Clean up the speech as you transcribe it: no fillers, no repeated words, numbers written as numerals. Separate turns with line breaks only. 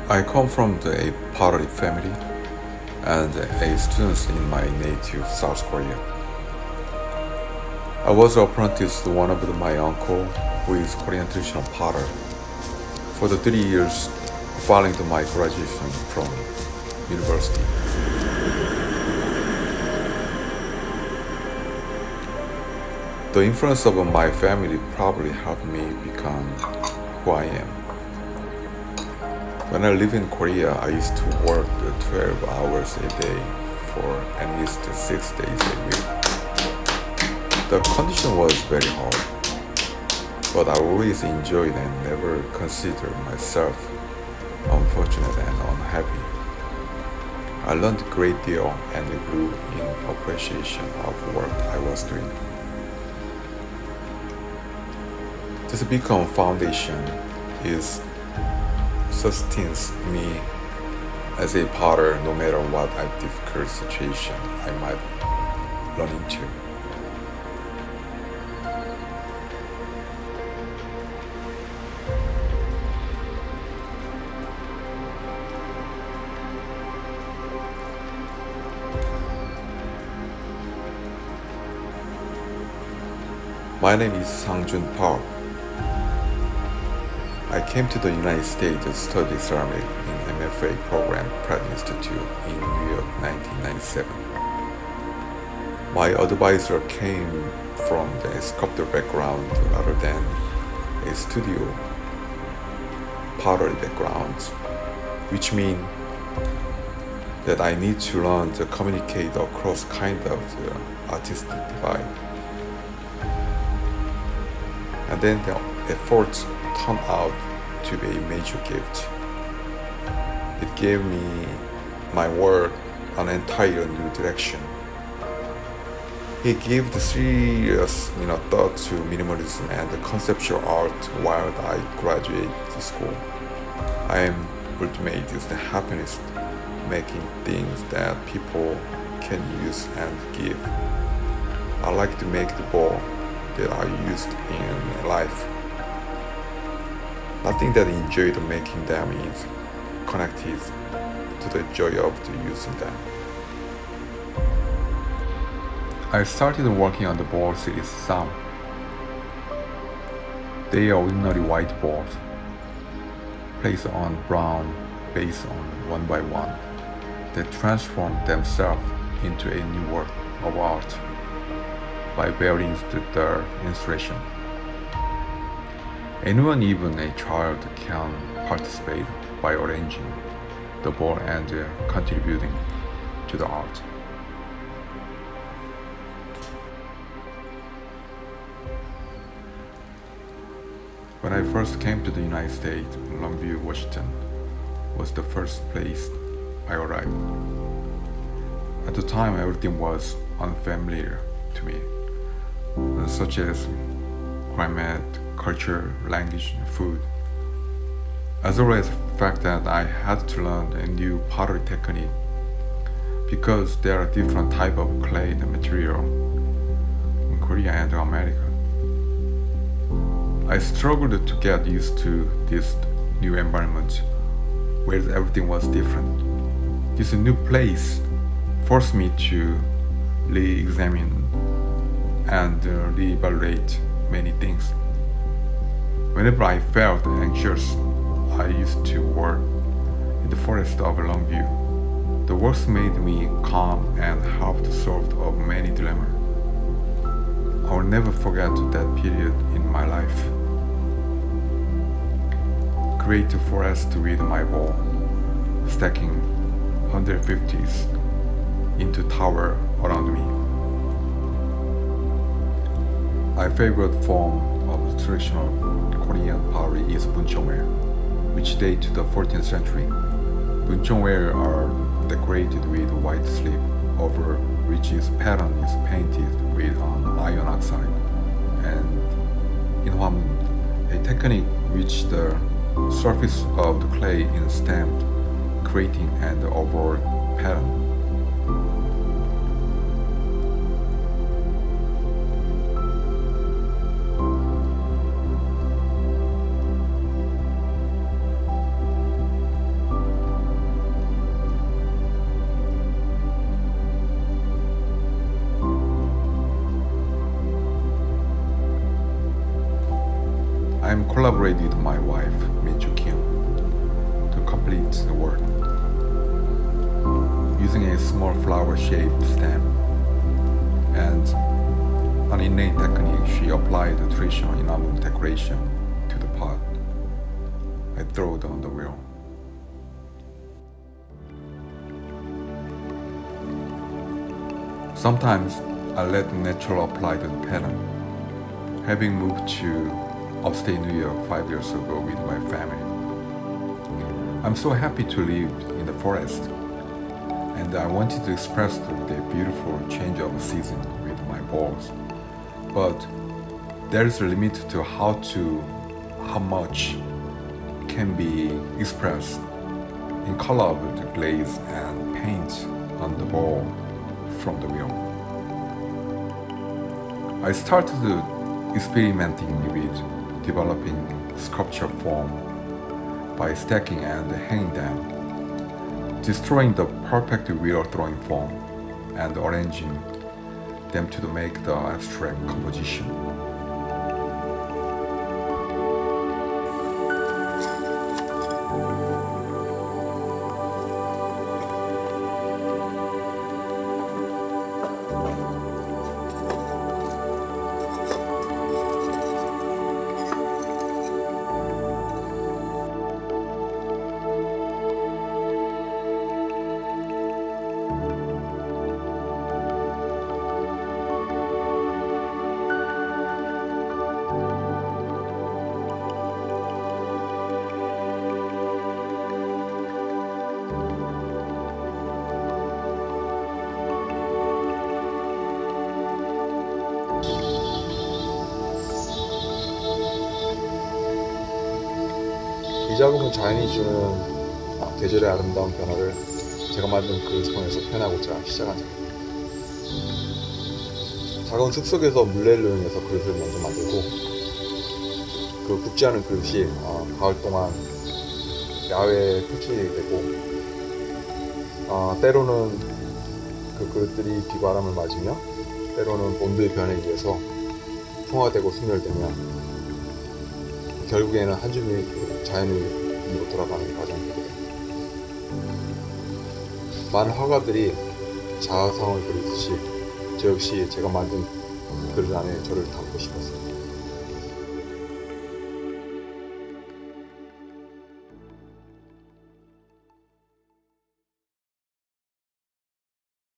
I come from a pottery family and a student in my native South Korea. I was apprenticed to one of my uncle who is Korean traditional potter for the 3 years following to my graduation from university. The influence of my family probably helped me become who I am. When I lived in Korea, I used to work 12 hours a day for at least 6 days a week. The condition was very hard, but I always enjoyed and never considered myself unfortunate and unhappy. I learned a great deal and grew in appreciation of work I was doing. This become foundation is sustains me as a potter no matter what a difficult situation I might run into. My name is Sangjoon. I came to the United States to study ceramic in MFA program Pratt Institute in New York 1997. My advisor came from the sculptor background rather than a studio pottery background, which means that I need to learn to communicate across kind of the artistic divide. And then the efforts turned out to be a major gift. It gave me my work an entire new direction. He gave the serious thought to minimalism and the conceptual art while I graduate to school. I am ultimate is the happiness making things that people can use and give. I like to make the ball that are used in life. Nothing that enjoyed making them is connected to the joy of using them. I started working on the ball series some. They are ordinary white balls, placed on brown base on one by one, that transform themselves into a new work of art by varying the installation. Anyone, even a child, can participate by arranging the ball and contributing to the art. When I first came to the United States, Longview, Washington was the first place I arrived. At the time, everything was unfamiliar to me, such as climate, culture, language, and food. As well as the fact that I had to learn a new pottery technique because there are different types of clay and material in Korea and America. I struggled to get used to this new environment where everything was different. This new place forced me to re-examine and re-evaluate many things. Whenever I felt anxious, I used to work in the forest of Longview. The works made me calm and helped solve of many dilemmas. I will never forget that period in my life. Create a forest with my ball, stacking 150s into tower around me. My favorite form of traditional Korean pottery is buncheonware, which date to the 14th century. Buncheonware are decorated with white slip over which its pattern is painted with iron oxide and inhwamun, a technique which the surface of the clay is stamped, creating an overall pattern. I'm collaborating with my wife, Minju Kim, to complete the work. Using a small flower-shaped stem and an innate technique, she applied the traditional enamel decoration to the pot. I threw it on the wheel. Sometimes I let nature apply the pattern. Having moved to upstate New York 5 years ago with my family, I'm so happy to live in the forest, and I wanted to express the beautiful change of season with my balls. But there is a limit to how much can be expressed in color of the glaze and paint on the ball from the wheel. I started experimenting with developing sculpture form by stacking and hanging them, destroying the perfect wheel throwing form and arranging them to make the abstract composition.
이 작업은 자연이 주는 계절의 아름다운 변화를 제가 만든 그 손에서 표현하고자 시작한 작업입니다. 작은 숲속에서 물레를 이용해서 그릇을 먼저 만들고, 그 굽지 않은 그릇이 가을 동안 야외에 표출이 되고, 때로는 그 그릇들이 비바람을 맞으며 때로는 온도의 변화에 의해서 풍화되고 소멸되며 결국에는 한 줌이 자연으로 돌아가는 과정이거든요. 많은 화가들이 자아상을 그리듯이 저 역시 제가 만든 그릇 안에 저를 담고 싶었어요.